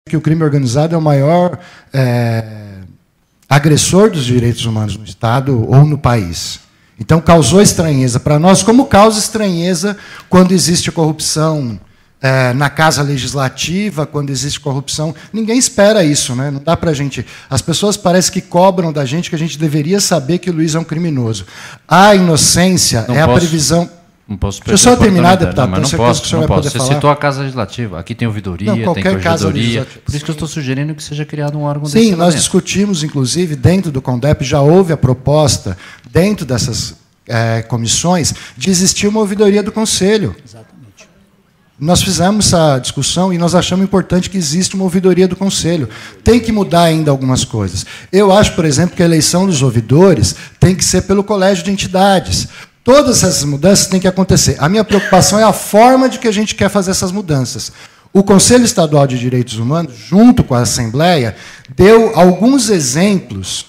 que o crime organizado é o maior agressor dos direitos humanos no Estado ou no país. Então, causou estranheza para nós, como causa estranheza quando existe corrupção na Casa Legislativa, quando existe corrupção. Ninguém espera isso, né? Não dá para a gente... As pessoas parecem que cobram da gente que a gente deveria saber que o Luiz é um criminoso. A inocência a previsão... Não posso deixa eu só terminar, deputado. Não, mas não posso, não posso. Você citou a Casa Legislativa. Aqui tem ouvidoria, tem corregedoria. Por isso que eu estou sugerindo que seja criado um órgão desse. Sim, nós discutimos, inclusive, dentro do CONDEP, já houve a proposta, dentro dessas comissões, de existir uma ouvidoria do Conselho. Exatamente. Nós fizemos essa discussão e nós achamos importante que exista uma ouvidoria do Conselho. Tem que mudar ainda algumas coisas. Eu acho, por exemplo, que a eleição dos ouvidores tem que ser pelo colégio de entidades. Todas essas mudanças têm que acontecer. A minha preocupação é a forma de que a gente quer fazer essas mudanças. O Conselho Estadual de Direitos Humanos, junto com a Assembleia, deu alguns exemplos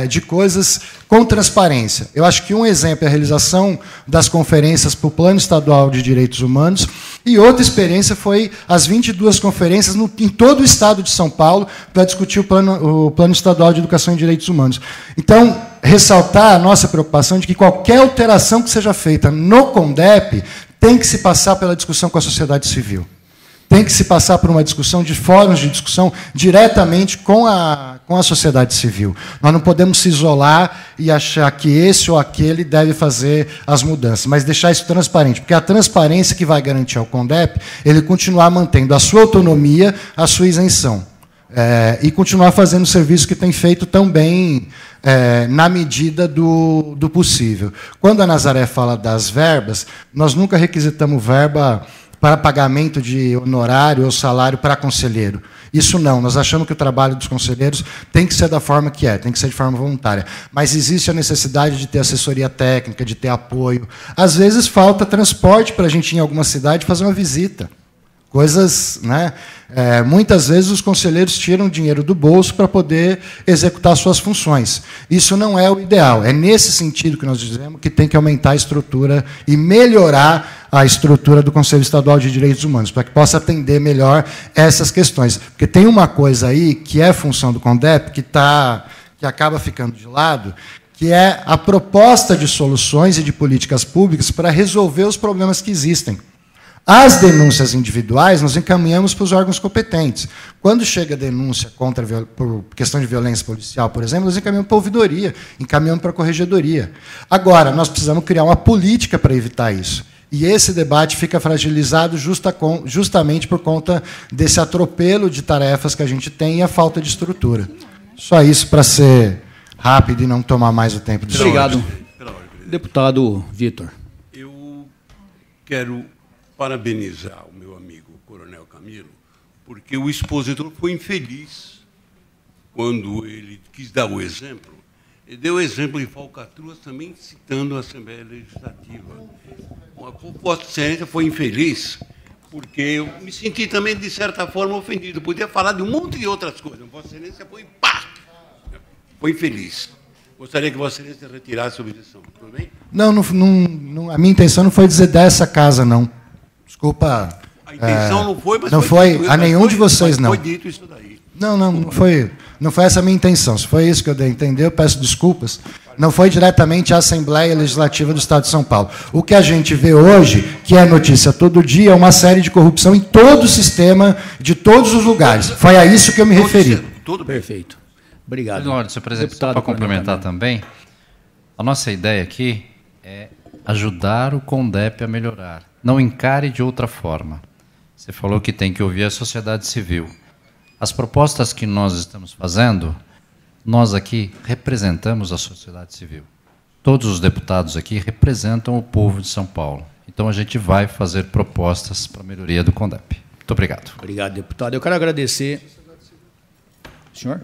de coisas com transparência. Eu acho que um exemplo é a realização das conferências para o Plano Estadual de Direitos Humanos, e outra experiência foi as 22 conferências em todo o Estado de São Paulo para discutir o Plano Estadual de Educação e Direitos Humanos. Então, ressaltar a nossa preocupação de que qualquer alteração que seja feita no CONDEP tem que se passar pela discussão com a sociedade civil. Tem que se passar por uma discussão de fóruns de discussão diretamente com a sociedade civil. Nós não podemos se isolar e achar que esse ou aquele deve fazer as mudanças, mas deixar isso transparente, porque é a transparência que vai garantir ao CONDEP ele continuar mantendo a sua autonomia, a sua isenção, e continuar fazendo o serviço que tem feito tão bem na medida do possível. Quando a Nazaré fala das verbas, nós nunca requisitamos verba para pagamento de honorário ou salário para conselheiro. Isso não. Nós achamos que o trabalho dos conselheiros tem que ser da forma que tem que ser de forma voluntária. Mas existe a necessidade de ter assessoria técnica, de ter apoio. Às vezes falta transporte para a gente ir em alguma cidade fazer uma visita. Coisas, né? Muitas vezes os conselheiros tiram dinheiro do bolso para poder executar suas funções. Isso não é o ideal. É nesse sentido que nós dizemos que tem que aumentar a estrutura e melhorar a estrutura do Conselho Estadual de Direitos Humanos, para que possa atender melhor essas questões. Porque tem uma coisa aí que é função do CONDEP, que acaba ficando de lado, que é a proposta de soluções e de políticas públicas para resolver os problemas que existem. As denúncias individuais nós encaminhamos para os órgãos competentes. Quando chega denúncia por questão de violência policial, por exemplo, nós encaminhamos para a ouvidoria, encaminhamos para a corregedoria. Agora, nós precisamos criar uma política para evitar isso. E esse debate fica fragilizado justamente por conta desse atropelo de tarefas que a gente tem e a falta de estrutura. Só isso para ser rápido e não tomar mais o tempo do senhor. Obrigado. Deputado Vitor. Eu quero parabenizar o meu amigo Coronel Camilo, porque o expositor foi infeliz quando ele quis dar o exemplo. Ele deu o exemplo de falcatruas também citando a Assembleia Legislativa. Vossa Excelência foi infeliz, porque eu me senti também, de certa forma, ofendido. Podia falar de um monte de outras coisas. Vossa Excelência foi pá! Foi infeliz. Gostaria que Vossa Excelência retirasse a objeção. Tudo bem? Não, a minha intenção não foi dizer dessa casa, não. Desculpa. A intenção não foi, mas não foi a nenhum de vocês, não. Foi dito isso daí. Não foi essa a minha intenção. Se foi isso que eu dei a entender, eu peço desculpas. Não foi diretamente a Assembleia Legislativa do Estado de São Paulo. O que a gente vê hoje, que é notícia todo dia, é uma série de corrupção em todo o sistema, de todos os lugares. Foi a isso que eu me referi. Tudo perfeito. Obrigado. Senhor presidente, só para complementar também, a nossa ideia aqui é ajudar o CONDEP a melhorar. Não encare de outra forma. Você falou que tem que ouvir a sociedade civil. As propostas que nós estamos fazendo, nós aqui representamos a sociedade civil. Todos os deputados aqui representam o povo de São Paulo. Então, a gente vai fazer propostas para a melhoria do CONDEP. Muito obrigado. Obrigado, deputado. Eu quero agradecer... Senhor?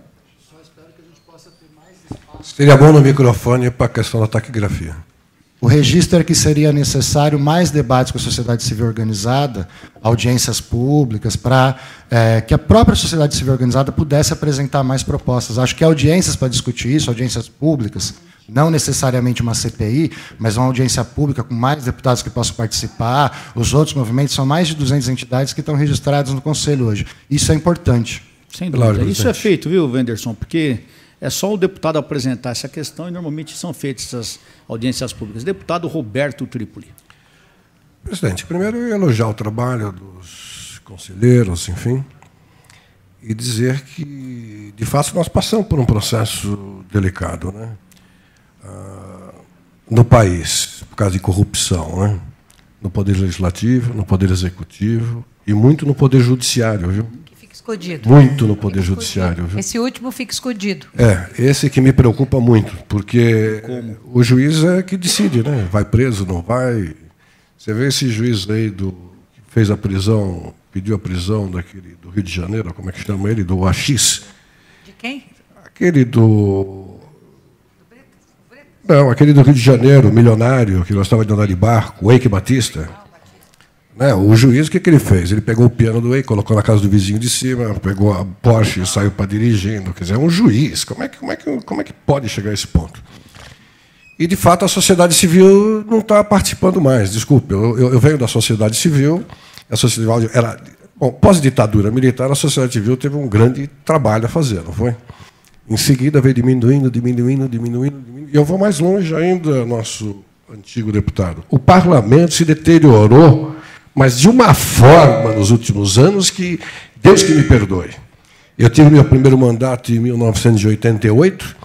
Só espero que a gente possa ter mais espaço. Seria bom no microfone para a questão da taquigrafia. O registro é que seria necessário mais debates com a sociedade civil organizada, audiências públicas, para que a própria sociedade civil organizada pudesse apresentar mais propostas. Acho que audiências para discutir isso, audiências públicas, não necessariamente uma CPI, mas uma audiência pública com mais deputados que possam participar. Os outros movimentos, são mais de 200 entidades que estão registradas no Conselho hoje. Isso é importante. Sem dúvida. Claro, isso é feito, viu, Wenderson? Porque é só o deputado apresentar essa questão e normalmente são feitas essas audiências públicas. Deputado Roberto Trípoli. Presidente, primeiro eu elogiar o trabalho dos conselheiros, enfim, e dizer que, de fato, nós passamos por um processo delicado, né? No país, por causa de corrupção, né? No Poder Legislativo, no Poder Executivo e muito no Poder Judiciário, viu? Que fica escondido. Muito no Poder Judiciário, viu? Esse último fica escondido. Esse que me preocupa muito, porque o juiz é que decide, né? Vai preso, não vai. Você vê esse juiz aí que fez a prisão, pediu a prisão daquele do Rio de Janeiro, como é que chama ele? Do AX. De quem? Aquele do... Não, aquele do Rio de Janeiro, milionário, que gostava de andar de barco, o Eike Batista. Né? O juiz, o que ele fez? Ele pegou o piano do Eike, colocou na casa do vizinho de cima, pegou a Porsche e saiu para dirigindo. Quer dizer, é um juiz. Como é que pode chegar a esse ponto? E, de fato, a sociedade civil não está participando mais. Desculpe, eu venho da sociedade civil. A sociedade era... Bom, pós-ditadura militar, a sociedade civil teve um grande trabalho a fazer, não foi? Em seguida, veio diminuindo. E eu vou mais longe ainda, nosso antigo deputado. O parlamento se deteriorou, mas de uma forma, nos últimos anos, que Deus que me perdoe. Eu tive meu primeiro mandato em 1988,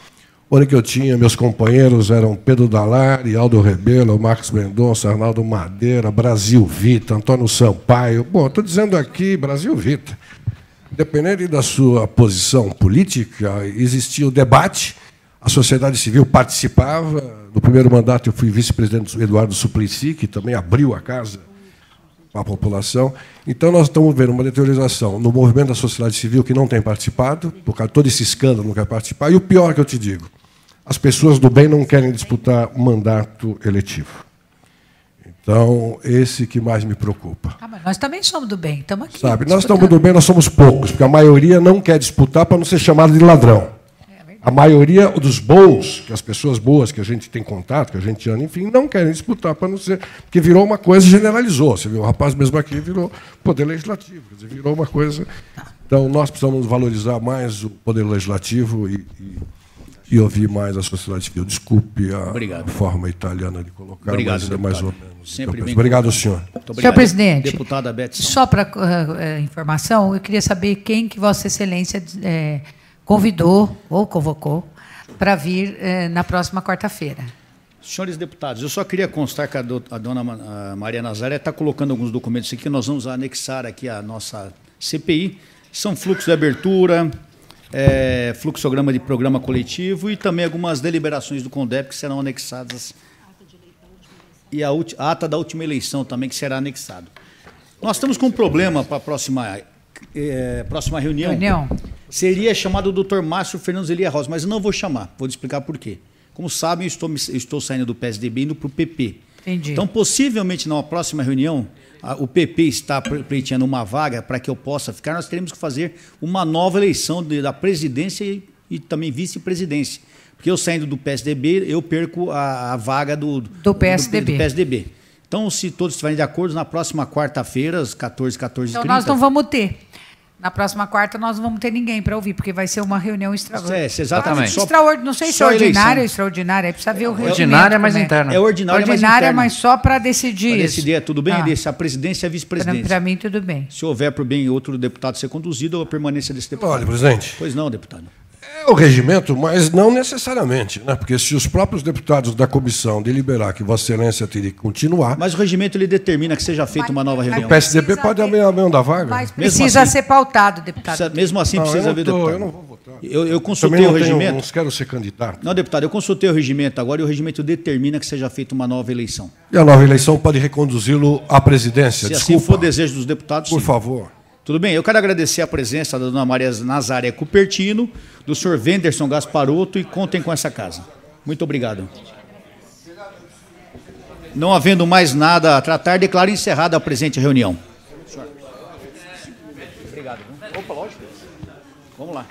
onde que eu tinha, meus companheiros eram Pedro Dalari, Aldo Rebelo, Marcos Mendonça, Arnaldo Madeira, Brasil Vita, Antônio Sampaio. Bom, estou dizendo aqui Brasil Vita. Independente da sua posição política, existia o debate, a sociedade civil participava. No primeiro mandato eu fui vice-presidente do Eduardo Suplicy, que também abriu a casa para a população. Então, nós estamos vendo uma deteriorização no movimento da sociedade civil que não tem participado, por causa de todo esse escândalo, não quer participar. E o pior que eu te digo, as pessoas do bem não querem disputar um mandato eletivo. Então, esse que mais me preocupa. Mas nós também somos do bem, estamos aqui. Sabe, nós estamos do bem, nós somos poucos, porque a maioria não quer disputar para não ser chamado de ladrão. A maioria dos bons, que as pessoas boas que a gente tem contato, que a gente ama, enfim, não querem disputar para não ser... Porque virou uma coisa, generalizou. Você viu, o rapaz mesmo aqui virou poder legislativo, quer dizer, virou uma coisa... Então, nós precisamos valorizar mais o poder legislativo e ouvir mais a sociedade civil. Desculpe a forma italiana de colocar, mas é mais ou menos. Sempre bem. Obrigado, senhor. Muito obrigado. Senhor presidente, deputada Beth, só para informação, eu queria saber quem que Vossa Excelência convidou ou convocou para vir na próxima quarta-feira. Senhores deputados, eu só queria constar que a dona Maria Nazaré está colocando alguns documentos aqui que nós vamos anexar aqui à nossa CPI. São fluxo de abertura, fluxograma de programa coletivo e também algumas deliberações do CONDEP que serão anexadas. E a ata da última eleição também que será anexado. Nós estamos com um problema para a próxima reunião. Seria chamado o doutor Márcio Fernandes Elia Rosa, mas eu não vou chamar, vou te explicar por quê. Como sabem, eu estou saindo do PSDB e indo para o PP. Entendi. Então, possivelmente, na próxima reunião, o PP está pleiteando uma vaga para que eu possa ficar, nós teremos que fazer uma nova eleição da presidência e também vice-presidência. Porque eu saindo do PSDB, eu perco a vaga do PSDB. Então, se todos estiverem de acordo, na próxima quarta-feira, às 14h30... Então, nós não vamos ter. Na próxima quarta, nós não vamos ter ninguém para ouvir, porque vai ser uma reunião extraordinária. Exatamente. Não sei se é ordinária ou extraordinária, precisa ver o regimento. Ordinária, mas interna. É ordinária, mas só para decidir isso. Para decidir, tudo bem? A presidência e a vice-presidência. Para mim, tudo bem. Se houver, por bem, outro deputado ser conduzido, a permanência desse deputado. Olha, presidente. Pois não, deputado. É o regimento, mas não necessariamente, né? Porque se os próprios deputados da comissão deliberar que Vossa Excelência teria que continuar... Mas o regimento ele determina que seja feita uma nova reunião. O PSDB pode abrir a mão da vaga? Mas precisa ser pautado, deputado. Mesmo assim, precisa ver, deputado. Eu não vou votar. Eu consultei o regimento. Não quero ser candidato. Não, deputado, eu consultei o regimento agora e o regimento determina que seja feita uma nova eleição. E a nova eleição pode reconduzi-lo à presidência? Se assim for desejo dos deputados, por favor. Tudo bem, eu quero agradecer a presença da dona Maria Nazaré Cupertino, do senhor Wenderson Gasparotto, e contem com essa casa. Muito obrigado. Não havendo mais nada a tratar, declaro encerrada a presente reunião. Obrigado. Opa, lógico. Vamos lá.